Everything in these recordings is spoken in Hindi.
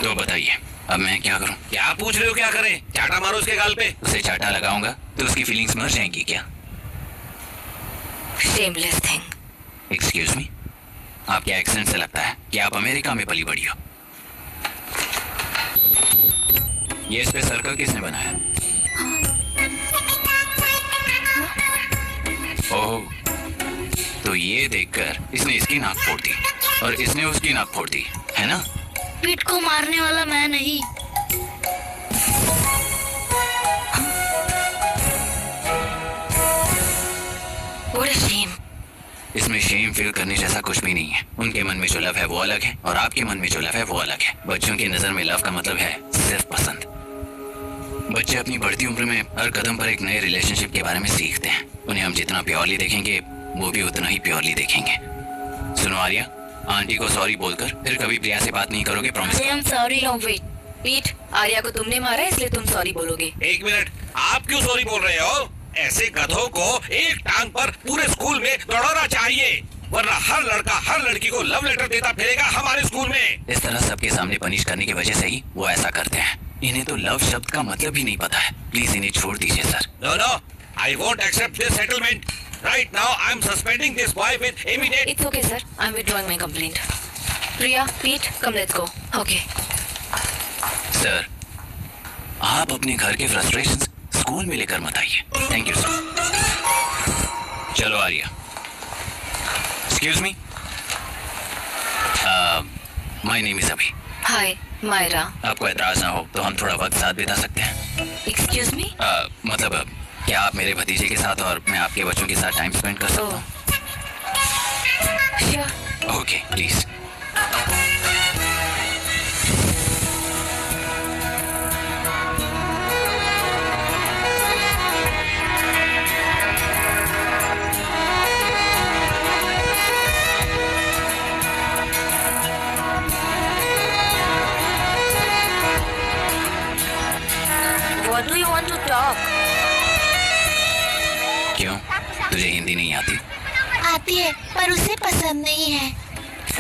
तो बताइए अब मैं क्या करूं? क्या पूछ रहे हो? क्या करें? चाटा मारो उसके गाल पे। उसे चाटा लगाऊंगा तो उसकी फीलिंग्स मर जाएंगी क्या? Shameless thing. एक्सक्यूज मी, आपके एक्सेंट से लगता है कि आप अमेरिका में पली बड़ी हो। ये इस पे सर्कल किसने बनाया? ओह, तो ये देखकर इसने इसकी नाक फोड़ दी और इसने उसकी नाक फोड़ दी, है ना? पीठ को मारने वाला मैं नहीं। What a shame. इसमें शेम फील करने जैसा कुछ भी नहीं है। उनके मन में जो लव है वो अलग है और आपके मन में जो लव है वो अलग है। बच्चों की नजर में लव का मतलब है सिर्फ पसंद। बच्चे अपनी बढ़ती उम्र में हर कदम पर एक नए रिलेशनशिप के बारे में सीखते हैं। उन्हें हम जितना प्योरली देखेंगे वो भी उतना ही प्योरली देखेंगे। सुनो आर्या, आंटी को सॉरी बोलकर फिर कभी प्रिया से बात नहीं करोगे, promise? I am sorry. No wait, पीठ, आर्या को तुमने मारा इसलिए तुम सॉरी बोलोगे। एक मिनट, आप क्यों सॉरी बोल रहे हो? ऐसे गधों को एक टांग पर पूरे स्कूल में दौड़ाना चाहिए, वरना हर लड़का हर लड़की को लव लेटर देता फिरेगा हमारे स्कूल में। इस तरह सबके सामने पनिश करने की वजह से ही वो ऐसा करते हैं। इन्हें तो लव शब्द का मतलब ही नहीं पता है। प्लीज इन्हें छोड़ दीजिए sir. No no, I won't accept this settlement. Right now I am suspending this boy with immediate. It's okay sir, I am withdrawing my complaint. Priya, पीठ, come let's go. Okay sir, आप अपने घर के फ्रस्ट्रेशंस स्कूल में लेकर मत आइए। Thank you sir. चलो Arya. Excuse me, my name is Abhi. Hi Myra. आपको एतराज ना हो तो हम थोड़ा वक्त साथ बिता सकते हैं? Excuse me. मतलब क्या आप मेरे भतीजे के साथ और मैं आपके बच्चों के साथ टाइम स्पेंड कर सकता हूँ? Sure. Okay please. What do you want to talk? क्यों, तुझे हिंदी नहीं आती? आती है पर उसे पसंद नहीं है।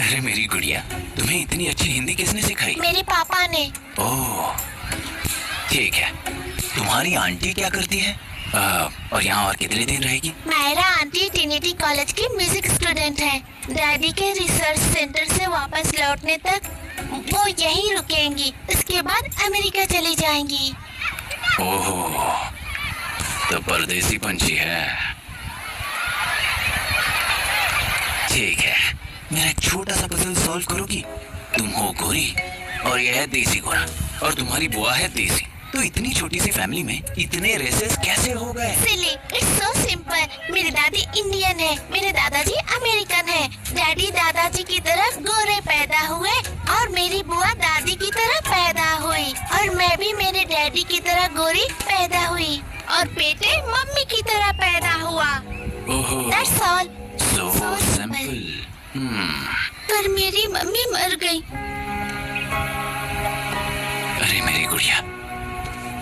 अरे मेरी गुड़िया, तुम्हें इतनी अच्छी हिंदी किसने सिखाई? मेरे पापा ने। ओह ठीक है। तुम्हारी आंटी क्या करती है और यहाँ और कितने दिन रहेगी? मायरा आंटी ट्रिनिटी कॉलेज की म्यूजिक स्टूडेंट है। डैडी के रिसर्च सेंटर से वापस लौटने तक वो यहीं रुकेंगी। इसके बाद अमेरिका चली जाएंगी। ओह, तो परदेसी पंछी है। ठीक है, मेरा एक छोटा सा पजल सॉल्व करोगी? तुम हो गोरी और यह है देसी गोरा और तुम्हारी बुआ है देसी। तो इतनी छोटी सी फैमिली में इतने रेसेस कैसे हो गए? सिली, इट्स सो सिंपल। मेरी दादी इंडियन है, मेरे दादाजी अमेरिकन है। डैडी दादाजी की तरह गोरे पैदा हुए और मेरी बुआ दादी की तरह पैदा हुई और मैं भी मेरे डैडी की तरह गोरी पैदा हुई और बेटे मम्मी की तरह पैदा हुआ। ओहो, That's all. so So simple. पर मेरी मम्मी मर गई। अरे मेरी गुड़िया,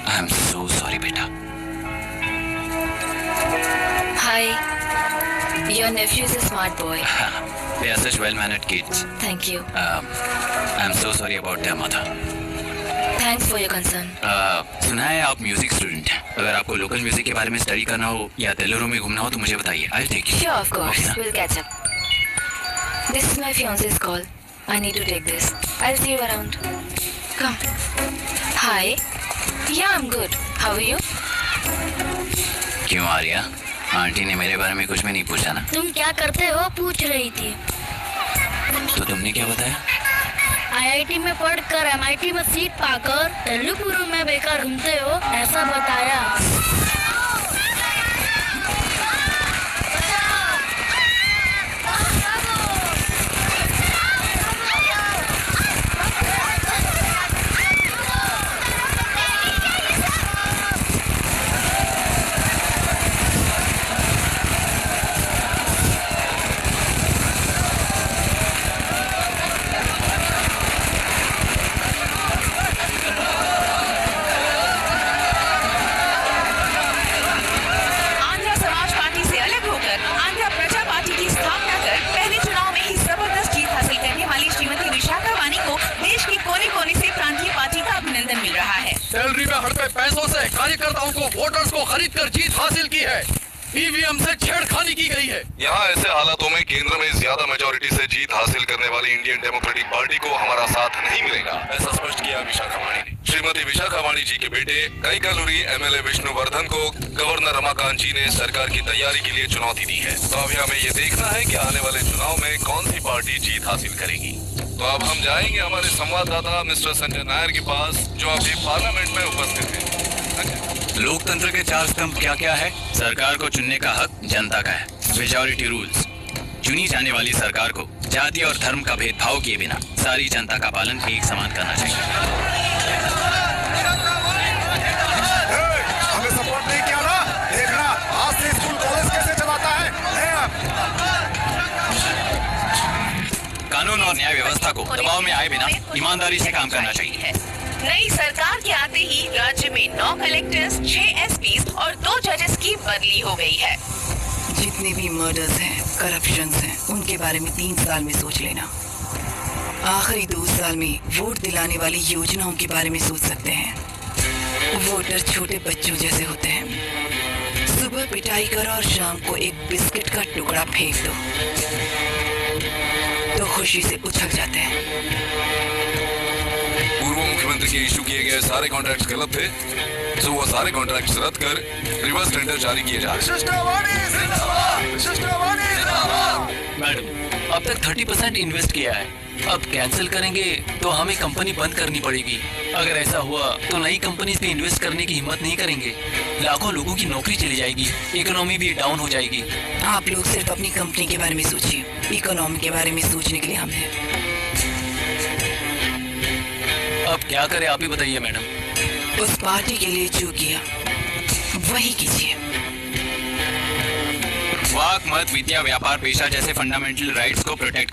आई एम सो सॉरी बेटा। Hi. Your nephew is a smart boy. They are such well-mannered kids. Thank you. I am so sorry about their mother. Thanks for your concern. सुना है आप म्यूजिक स्टूडेंट हैं। अगर आपको लोकल म्यूजिक के बारे में स्टडी करना हो या दिल्ली में घूमना हो तो मुझे बताइए। I'll take you. Sure, of course. Okay, ना? We'll catch up. This is my fiance's call. I need to take this. I'll see you around. Come. Hi. Yeah, I'm good. How are you? क्यों आर्या, आंटी ने मेरे बारे में कुछ भी नहीं पूछा ना? तुम क्या करते हो पूछ रही थी। तो तुमने क्या बताया? आईआईटी में पढ़कर एमआईटी में सीट पाकर तेलुगुरु में बेकार घूमते हो ऐसा बताया। पैसों से कार्यकर्ताओं को, वोटर्स को खरीद कर जीत हासिल की है। ईवीएम से छेड़खानी की गई है। यहाँ ऐसे हालातों में केंद्र में ज्यादा मेजोरिटी से जीत हासिल करने वाली इंडियन डेमोक्रेटिक पार्टी को हमारा साथ नहीं मिलेगा, ऐसा स्पष्ट किया विशाखावाणी ने। श्रीमती विशाखावाणी जी के बेटे कैकलूरी एमएलए विष्णुवर्धन को गवर्नर रमाकांत जी ने सरकार की तैयारी के लिए चुनौती दी है। तो अभी हमें ये देखना है कि आने वाले चुनाव में कौन सी पार्टी जीत हासिल करेगी। तो अब हम जाएंगे हमारे संवाददाता मिस्टर संजय नायर के पास, जो अभी पार्लियामेंट में उपस्थित है। लोकतंत्र के 4 स्तंभ क्या क्या है? सरकार को चुनने का हक जनता का है, मेजॉरिटी रूल्स। चुनी जाने वाली सरकार को जाति और धर्म का भेदभाव किए बिना सारी जनता का पालन एक समान करना चाहिए। हमें सपोर्ट नहीं किया ना, देखना आज से स्कूल कॉलेज कैसे चलाता है। कानून और न्याय व्यवस्था को दबाव में आए बिना ईमानदारी से काम करना चाहिए। नई सरकार के आते ही राज्य में 9 कलेक्टर्स, 6 एसपीज और 2 जजेस की बदली हो गई है। जितने भी मर्डर्स हैं, करप्शन हैं, उनके बारे में 3 साल में सोच लेना। आखिरी 2 साल में वोट दिलाने वाली योजनाओं के बारे में सोच सकते हैं। वोटर छोटे बच्चों जैसे होते हैं। सुबह पिटाई करो और शाम को एक बिस्किट का टुकड़ा फेंक दो तो खुशी से उछल जाते हैं। पूर्व मुख्यमंत्री के इशू किए गए सारे कॉन्ट्रैक्ट्स गलत थे, तो वो सारे कॉन्ट्रैक्ट्स रद्द कर रिवर्स टेंडर जारी किए जा रहे हैं। मैडम, अब तक 30% इन्वेस्ट किया है, अब कैंसिल करेंगे तो हमें कंपनी बंद करनी पड़ेगी। अगर ऐसा हुआ तो नई कंपनीज में इन्वेस्ट करने की हिम्मत नहीं करेंगे। लाखों लोगों की नौकरी चली जाएगी, इकोनॉमी भी डाउन हो जाएगी। आप लोग सिर्फ अपनी कंपनी के बारे में सोचिए, इकोनॉमी के बारे में सोचने के लिए हम हैं। अब क्या करें आप ही बताइए मैडम। उस पार्टी के लिए जो किया वही कीजिए। वाक, मत, विद्या, व्यापार, पेशा जैसे फंडामेंटल राइट्स को प्रोटेक्ट